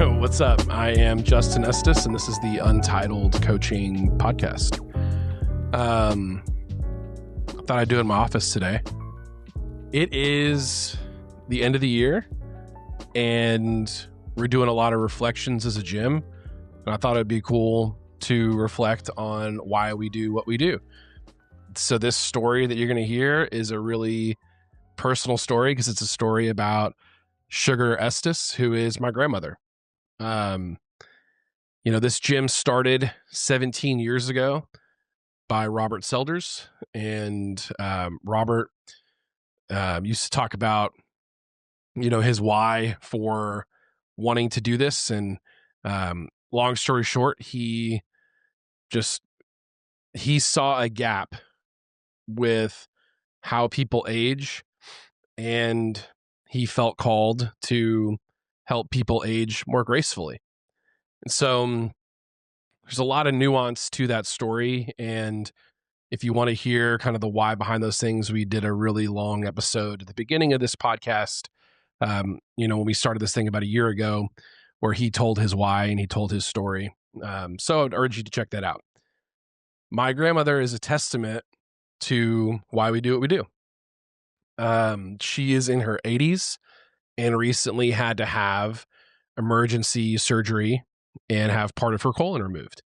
What's up? I am Justin Estes, and this is the Untitled Coaching Podcast. I thought I'd do it in my office today. It is the end of the year, and we're doing a lot of reflections as a gym. And I thought it'd be cool to reflect on why we do what we do. So this story that you're going to hear is a really personal story because it's a story about Sugar Estes, who is my grandmother. This gym started 17 years ago by Robert Selders, and Robert used to talk about, his why for wanting to do this. And long story short, he saw a gap with how people age, and he felt called to help people age more gracefully. And so there's a lot of nuance to that story. And if you want to hear kind of the why behind those things, we did a really long episode at the beginning of this podcast, when we started this thing about a year ago, where he told his why and he told his story. So I'd urge you to check that out. My grandmother is a testament to why we do what we do. She is in her 80s and recently had to have emergency surgery and have part of her colon removed.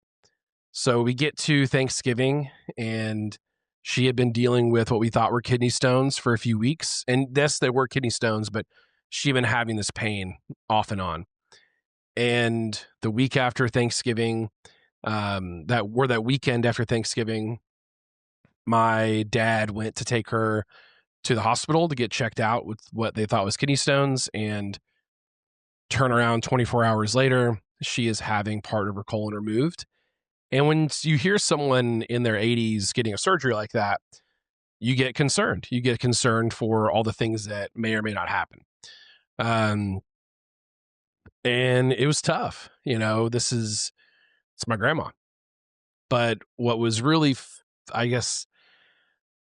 So we get to Thanksgiving, and she had been dealing with what we thought were kidney stones for a few weeks. And yes, they were kidney stones, but she had been having this pain off and on. And the week after Thanksgiving, that weekend after Thanksgiving, my dad went to take her to the hospital to get checked out with what they thought was kidney stones, and turn around 24 hours later, she is having part of her colon removed. And when you hear someone in their 80s getting a surgery like that, you get concerned. You get concerned for all the things that may or may not happen. And it was tough. It's my grandma. But what was really,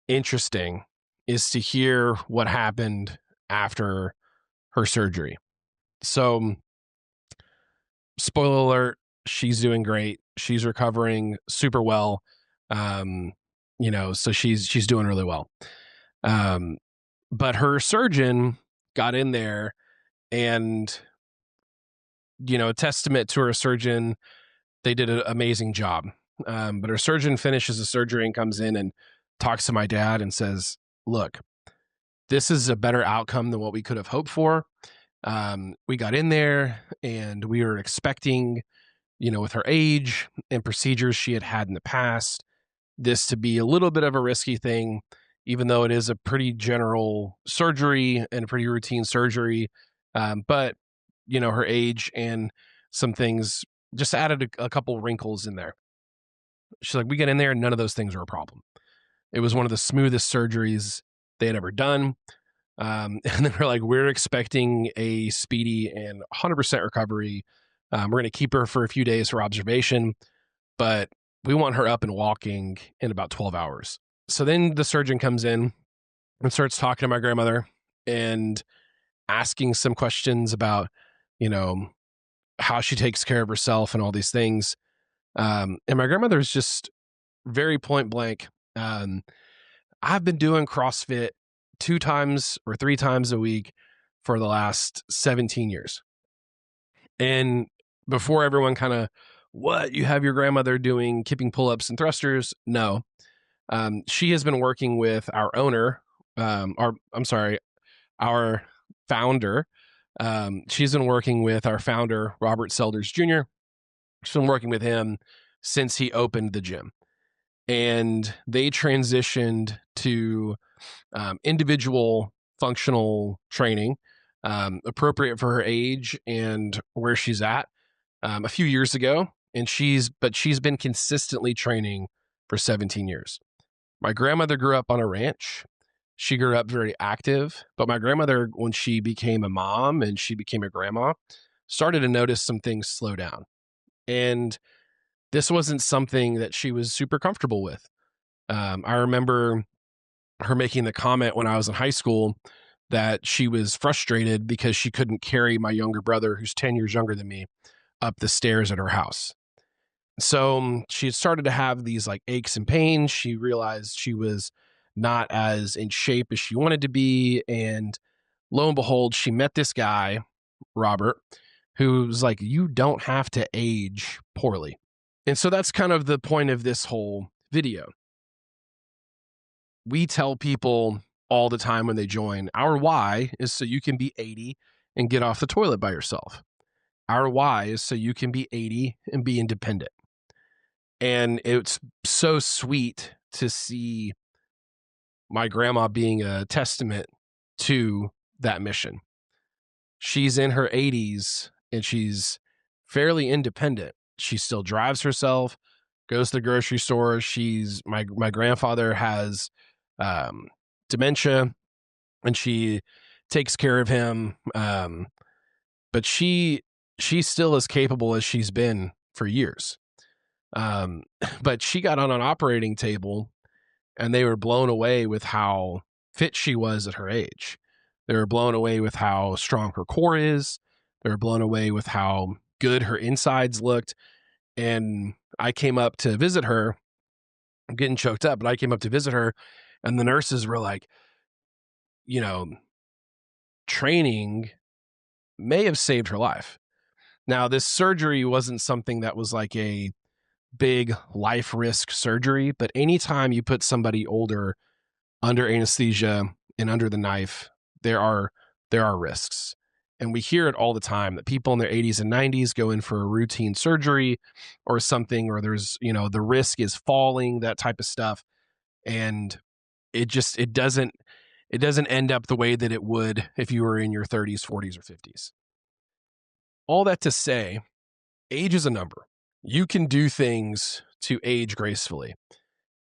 interesting is to hear what happened after her surgery. So, spoiler alert, she's doing great. She's recovering super well. So she's doing really well. But her surgeon got in there, and, a testament to her surgeon, they did an amazing job. But her surgeon finishes the surgery and comes in and talks to my dad and says, look, this is a better outcome than what we could have hoped for. We got in there and we were expecting, with her age and procedures she had in the past, this to be a little bit of a risky thing, even though it is a pretty general surgery and a pretty routine surgery. But, her age and some things just added a couple wrinkles in there. She's like, we get in there and none of those things are a problem. It was one of the smoothest surgeries they had ever done. And then we're like, we're expecting a speedy and 100% recovery. We're going to keep her for a few days for observation, but we want her up and walking in about 12 hours. So then the surgeon comes in and starts talking to my grandmother and asking some questions about, how she takes care of herself and all these things. And my grandmother is just very point blank. I've been doing CrossFit 2 times or 3 times a week for the last 17 years. And before everyone kind of, what, you have your grandmother doing kipping pull-ups and thrusters? No. She has been working with our owner, our founder. She's been working with our founder, Robert Selders Jr. She's been working with him since he opened the gym. And they transitioned to individual functional training, appropriate for her age and where she's at, a few years ago. And she's been consistently training for 17 years. My grandmother grew up on a ranch. She grew up very active, but my grandmother, when she became a mom and she became a grandma, started to notice some things slow down. And this wasn't something that she was super comfortable with. I remember her making the comment when I was in high school that she was frustrated because she couldn't carry my younger brother, who's 10 years younger than me, up the stairs at her house. So she had started to have these like aches and pains. She realized she was not as in shape as she wanted to be. And lo and behold, she met this guy, Robert, who was like, you don't have to age poorly. And so that's kind of the point of this whole video. We tell people all the time when they join, our why is so you can be 80 and get off the toilet by yourself. Our why is so you can be 80 and be independent. And it's so sweet to see my grandma being a testament to that mission. She's in her 80s and she's fairly independent. She still drives herself, goes to the grocery store. My grandfather has dementia and she takes care of him. But she's still as capable as she's been for years. But she got on an operating table and they were blown away with how fit she was at her age. They were blown away with how strong her core is. They were blown away with how good her insides looked. And I came up to visit her. I'm getting choked up, but I came up to visit her and the nurses were like, training may have saved her life. Now, this surgery wasn't something that was like a big life risk surgery, but anytime you put somebody older under anesthesia and under the knife, there are risks. And we hear it all the time that people in their 80s and 90s go in for a routine surgery or something, or there's, the risk is falling, that type of stuff. And it doesn't end up the way that it would if you were in your 30s, 40s, or 50s. All that to say, age is a number. You can do things to age gracefully.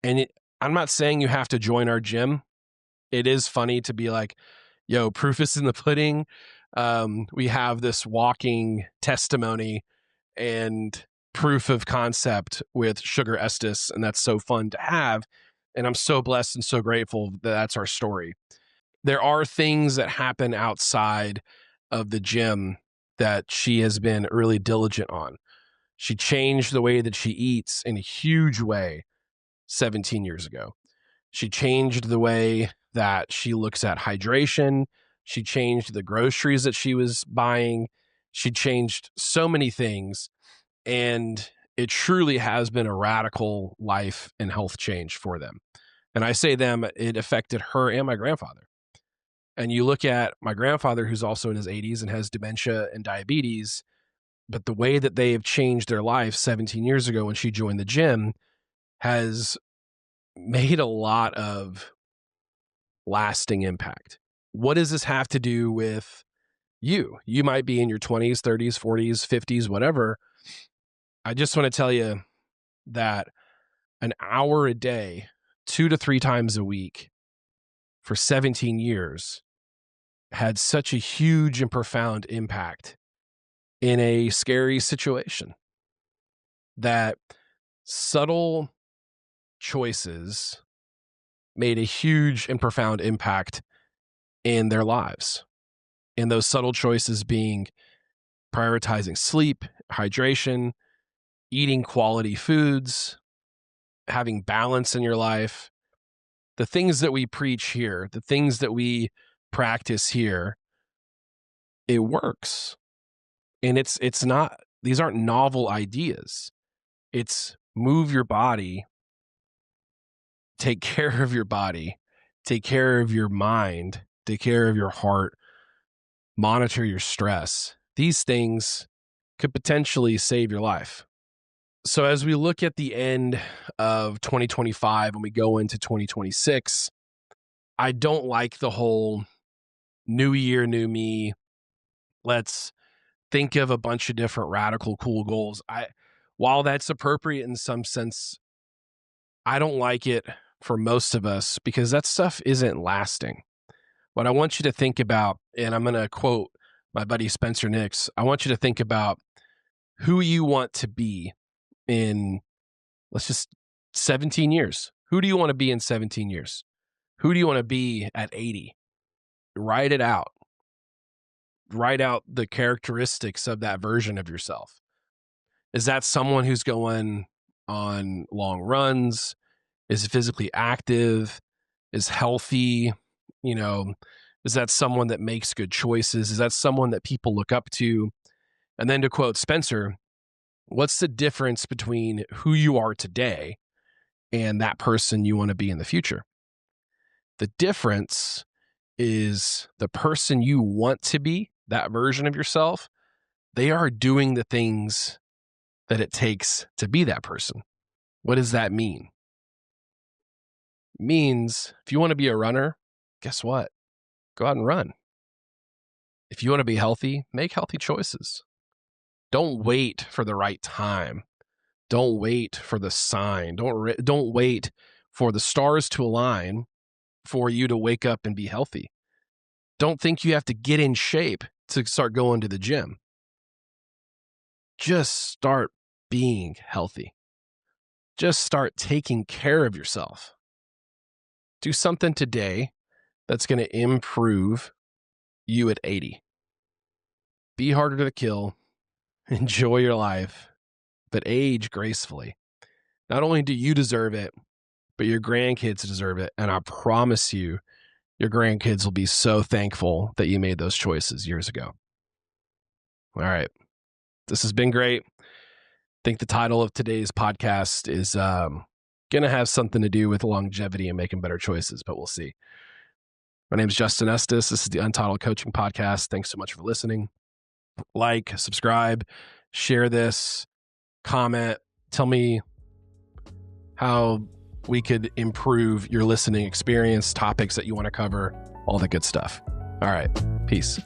And I'm not saying you have to join our gym. It is funny to be like, yo, proof is in the pudding. We have this walking testimony and proof of concept with Sugar Estes, and that's so fun to have. And I'm so blessed and so grateful that that's our story. There are things that happen outside of the gym that she has been really diligent on. She changed the way that she eats in a huge way 17 years ago. She changed the way that she looks at hydration. She changed the groceries that she was buying. She changed so many things. And it truly has been a radical life and health change for them. And I say them, it affected her and my grandfather. And you look at my grandfather, who's also in his 80s and has dementia and diabetes, but the way that they have changed their life 17 years ago when she joined the gym has made a lot of lasting impact. What does this have to do with you? You might be in your 20s, 30s, 40s, 50s, whatever. I just want to tell you that an hour a day, 2 to 3 times a week for 17 years had such a huge and profound impact in a scary situation. That subtle choices made a huge and profound impact in their lives. And those subtle choices being prioritizing sleep, hydration, eating quality foods, having balance in your life. The things that we preach here, the things that we practice here, it works. And it's not, these aren't novel ideas. It's move your body, take care of your body, take care of your mind, take care of your heart, monitor your stress. These things could potentially save your life. So as we look at the end of 2025 and we go into 2026, I don't like the whole new year, new me. Let's think of a bunch of different radical, cool goals. While that's appropriate in some sense, I don't like it for most of us because that stuff isn't lasting. What I want you to think about, and I'm going to quote my buddy Spencer Nix, I want you to think about who you want to be in, let's just 17 years. Who do you want to be in 17 years? Who do you want to be at 80? Write it out. Write out the characteristics of that version of yourself. Is that someone who's going on long runs? Is physically active? Is healthy? You know, is that someone that makes good choices? Is that someone that people look up to? And then to quote Spencer, what's the difference between who you are today and that person you want to be in the future? The difference is the person you want to be, that version of yourself, they are doing the things that it takes to be that person. What does that mean? It means if you want to be a runner, guess what? Go out and run. If you want to be healthy, make healthy choices. Don't wait for the right time. Don't wait for the sign. Don't wait for the stars to align for you to wake up and be healthy. Don't think you have to get in shape to start going to the gym. Just start being healthy. Just start taking care of yourself. Do something today that's going to improve you at 80. Be harder to kill. Enjoy your life, but age gracefully. Not only do you deserve it, but your grandkids deserve it. And I promise you, your grandkids will be so thankful that you made those choices years ago. All right. This has been great. I think the title of today's podcast is going to have something to do with longevity and making better choices, but we'll see. My name is Justin Estes. This is the Untitled Coaching Podcast. Thanks so much for listening. Like, subscribe, share this, comment, tell me how we could improve your listening experience, topics that you want to cover, all the good stuff. All right. Peace.